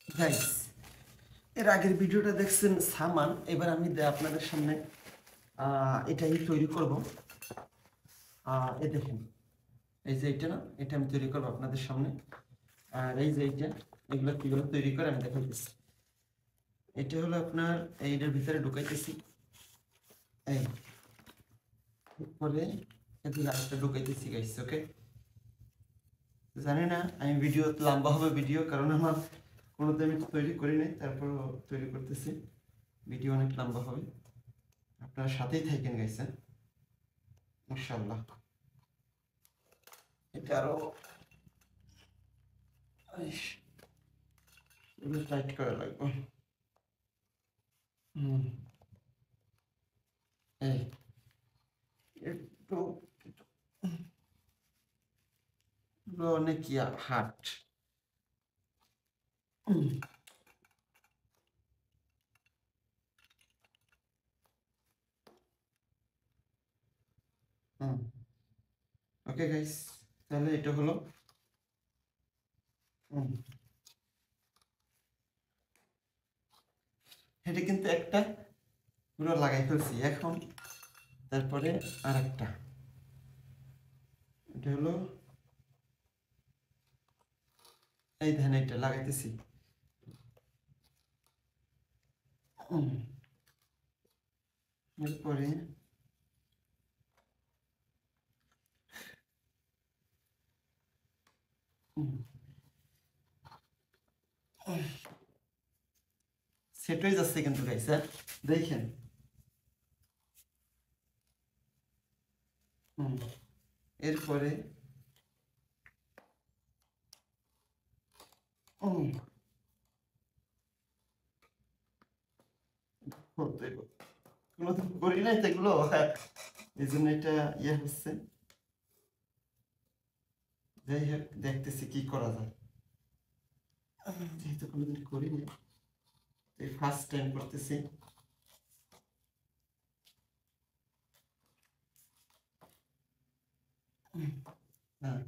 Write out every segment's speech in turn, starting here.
Guys, এর আগের ভিডিওটা দেখছেন সামান। এবার আমি আপনাদের সামনে এটাই তৈরি করব। এই দেখেন, এই যে এটা না, এটা আমি তৈরি করবো আপনাদের সামনে। আর এই যে এইটা, এগুলো কিভাবে তৈরি করে আমি দেখাইতেছি। এটা হলো আপনার এইটার ভিতরে ঢুকাইতেছি, এই পরে এদিকে আরেকটা ঢুকাইতেছি গাইস। ওকে, জানি না আমি ভিডিও লম্বা হবে ভিডিও, কারণ আমার কোনোদিন আমি তৈরি করি নাই, তারপর তৈরি করতেছি। ভিডিও অনেক লম্বা হবে, আপনারা সাথেই থাকেন গাইস। ইনশাআল্লাহ এটা আরো টাইট করা লাগবে। হুম, এই একটু অনেক হাট। হুম, ওকে গাইস, তাহলে এটা হলো। হুম, এটা কিন্তু একটা পুরো লাগাই ফেলছি এখন। তারপরে আর একটা, এটা হলো এই ধান, এটা লাগাইতেছি। হুম, এরপরে সেট হয়ে যাচ্ছে কিন্তু গাইস, দেখেন। হুম, এরপরে হুম, কোনোদিন করি নাই তো এগুলো, এই জন্য এটা হচ্ছে। যাই হোক, দেখতেছি কি করা যায়। যেহেতু কোনোদিন করিনি, এই ফার্স্ট টাইম করতেছি। হ্যাঁ,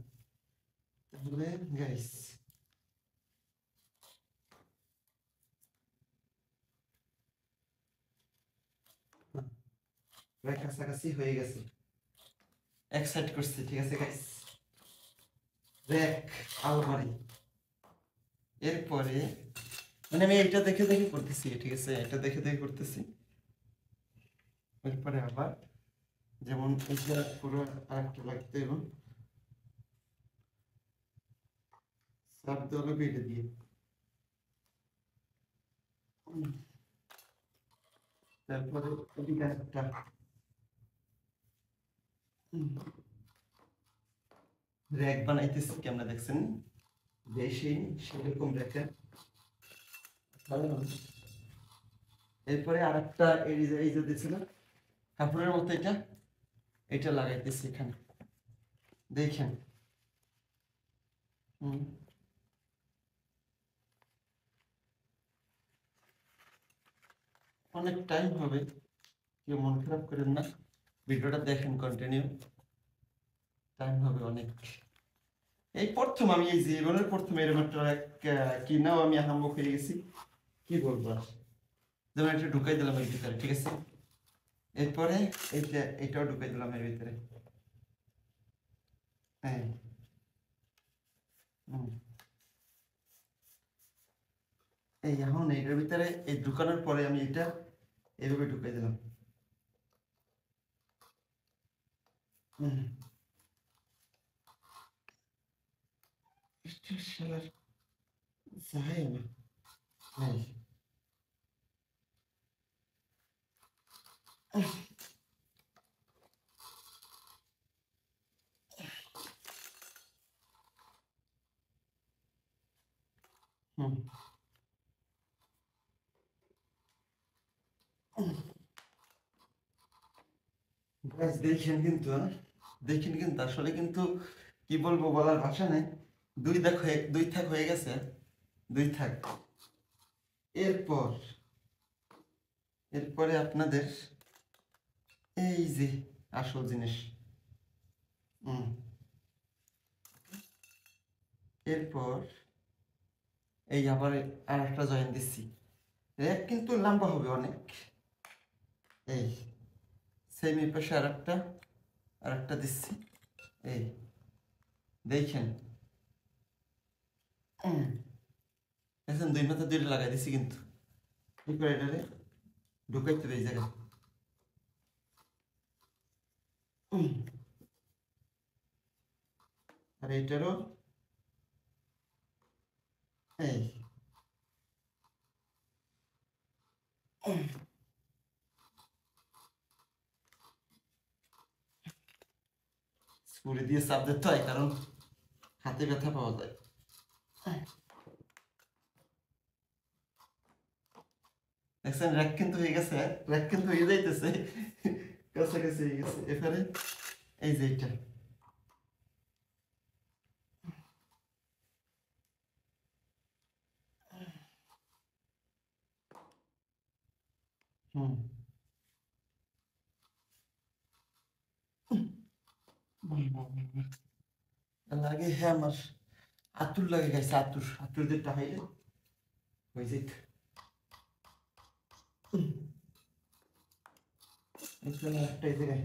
তাহলে গাইস, প্রায় কাছাকাছি হয়ে গেছে। এক সাইড করছি, ঠিক আছে গাইস। র্যাক, আলমারি। এরপরে মানে আমি এটা দেখে দেখে করতেছি, ঠিক আছে, এটা দেখে দেখে করতেছি। এরপরে আবার যেমন এটা পুরো আরেকটা লাগতে এবং সাপ দেওয়া বেটে দিয়ে। তারপরে এদিকে একটা র্যাক বানাইতেছি, কেমন দেখছেন, বেশি সেরকম র্যাকের। এরপরে আর একটা এই যে দিছিল কাপড়ের মতো, এটা এটা লাগাইতেছি এখানে, দেখেন। হুম, অনেক টাইম হবে, কেউ মন খারাপ করেন না, ভিডিওটা দেখেন কন্টিনিউ। টাইম হবে অনেক। এই প্রথম আমি এই জীবনের প্রথম এরকম একটা কিনাও আমি আহাম্মক হয়ে গেছি, কি বলবো আর। যেমন একটা ঢুকাই দিলাম এর ভিতরে, ঠিক আছে। এরপরে এটাও ঢুকাই দিলাম এর ভিতরে। হ্যাঁ, হুম। এই এখন এটার ভিতরে এই ঢুকানোর পরে আমি এটা এইভাবে ঢুকাই দিলাম। হুম, এটা শালার যায় না। হ্যাঁ, হুম, গাইস দেখেন কিন্তু, দেখেন কিন্তু, আসলে কিন্তু কি বলবো, বলার ভাষা নেই। দুই থাক হয়ে গেছে, দুই থাক। এরপর এরপরে আপনাদের এই যে আসল জিনিস। হুম, এরপর এই আবার আর একটা জয়েন দিচ্ছি, র্যাক কিন্তু লম্বা হবে অনেক। এই সেম এই পাশে আর একটা দিচ্ছি, এই দেখেন দেখছেন, দুই মাথা দুইটা লাগাই দিচ্ছি কিন্তু কি করে এটারে ঢুকাইতে হবে এই জায়গায়। আর এইটারও এই স্কুলে দিয়ে চাপ দিতে হয়, কারণ হাতে ব্যথা পাওয়া যায়। দেখছেন র্যাক কিন্তু হয়ে গেছে, র্যাক কিন্তু হয়ে যাইতেছে, কাছাকাছি হয়ে গেছে। এখানে এই যে এইটা হুম লাগে, হ্যাঁ আমার আতুর লাগে গেছে, আতুর দিয়ে টাকাইলে হয়ে যেত। এখানে একটা এই জায়গায়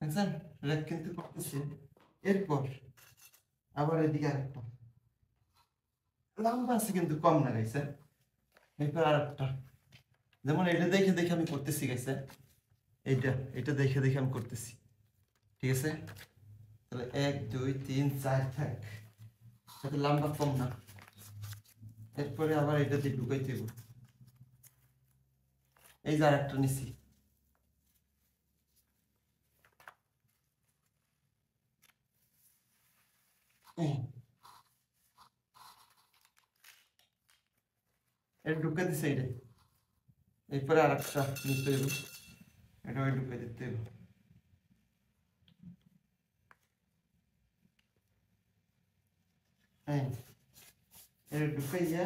দেখছেন র্যাক কিন্তু করতেছে। এরপর আবার এদিকে আরেকটা লম্বা আছে কিন্তু কম না গাইছে। এরপর আরেকটা, যেমন এটা দেখে দেখে আমি করতেছি গাইছে, এটা দেখে দেখে আমি করতেছি, ঠিক আছে। তাহলে 1 2 3 4 থাক, সাথে লম্বা কম না। এরপরে আবার এটা দিয়ে ঢুকাইতে হবে। এই যে আরেকটা নিছি, এটা ঢুকে দিছে এটা। এরপরে আরেকটা নিতে হবে, এটা ওই ঢুকে দিতে হবে। হ্যাঁ এটা ঢুকাইয়া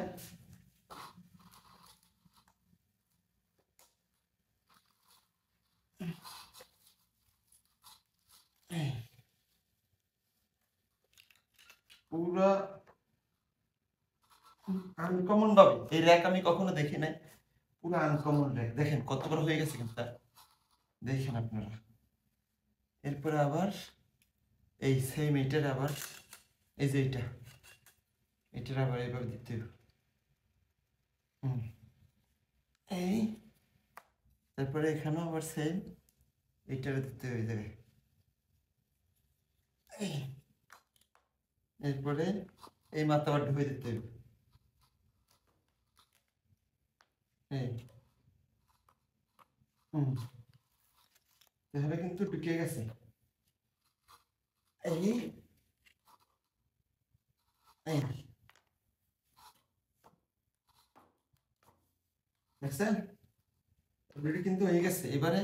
পুরা আনকমন ভাবে, এই র্যাক আমি কখনো দেখি নাই, পুরো আনকমন র্যাক। দেখেন কত বড় হয়ে গেছে কিন্তু, দেখেন আপনারা। এরপরে আবার এই সেম এটার আবার এই যে এটার আবার এইভাবে দিতে হবে। এই তারপরে এখানেও আবার সেম এইটারে দিতে হবে এই জায়গায়। এরপরে এই মাথা আবার ঢুকে দিতে হবে, এই তাহলে কিন্তু ঢুকে গেছে। এই এই দেখছেন অলরেডি কিন্তু হয়ে গেছে। এবারে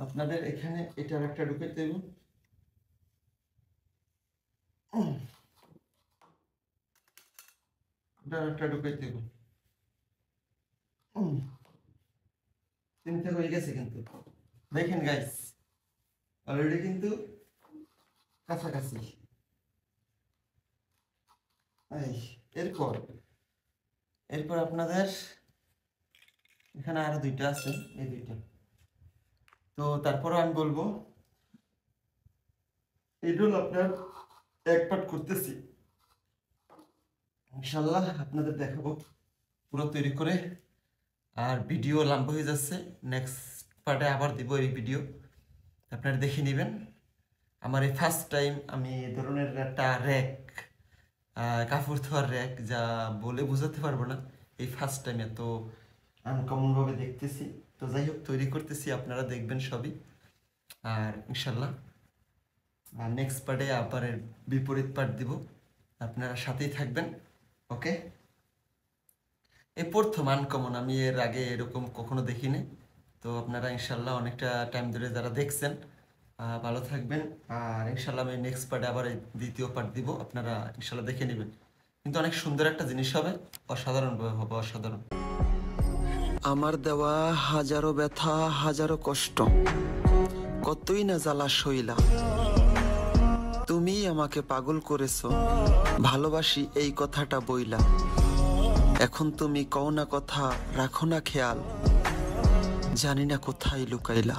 আপনাদের এখানে এটার একটা ঢুকে দেব, এটার একটা ঢুকে দেব। তিনটা হয়ে গেছে কিন্তু, দেখেন গাইস অলরেডি কিন্তু কাছাকাছি। এই এরপর আপনাদের এখানে আরো দুইটা আছে, এই দুইটা। তো তারপরে আমি বলবো এগুলো আপনার এক পার্ট করতেছি, ইনশাল্লাহ আপনাদের দেখাবো পুরো তৈরি করে। আর ভিডিও লম্বা হয়ে যাচ্ছে, নেক্সট পার্টে আবার দিব এই ভিডিও, আপনারা দেখে নেবেন। আমার এই ফার্স্ট টাইম আমি এ ধরনের একটা র্যাক, কাপড় ধোয়ার র্যাক, যা বলে বোঝাতে পারবো না, এই ফার্স্ট টাইম এত আনকমনভাবে দেখতেছি। তো যাই হোক তৈরি করতেছি, আপনারা দেখবেন সবই। আর ইনশাল্লাহ নেক্সট পার্টে আবার এর বিপরীত পার্ট দিব, আপনারা সাথেই থাকবেন। ওকে, এই প্রথম আনকমন, আমি এর আগে এরকম কখনো দেখিনি। তো আপনারা ইনশাল্লাহ অনেকটা টাইম ধরে যারা দেখছেন ভালো থাকবেন। আর ইনশাল্লাহ আমি নেক্সট পার্টে আবার এই দ্বিতীয় পার্ট দিব, আপনারা ইনশাল্লাহ দেখে নেবেন। কিন্তু অনেক সুন্দর একটা জিনিস হবে, অসাধারণভাবে হবে, অসাধারণ। আমার দেওয়া হাজারো ব্যথা হাজারো কষ্ট কতই না জ্বালা সইলা, তুমি আমাকে পাগল করেছো ভালোবাসি এই কথাটা বইলা। এখন তুমি কও না কথা রাখো না খেয়াল, জানি না কোথায় লুকাইলা।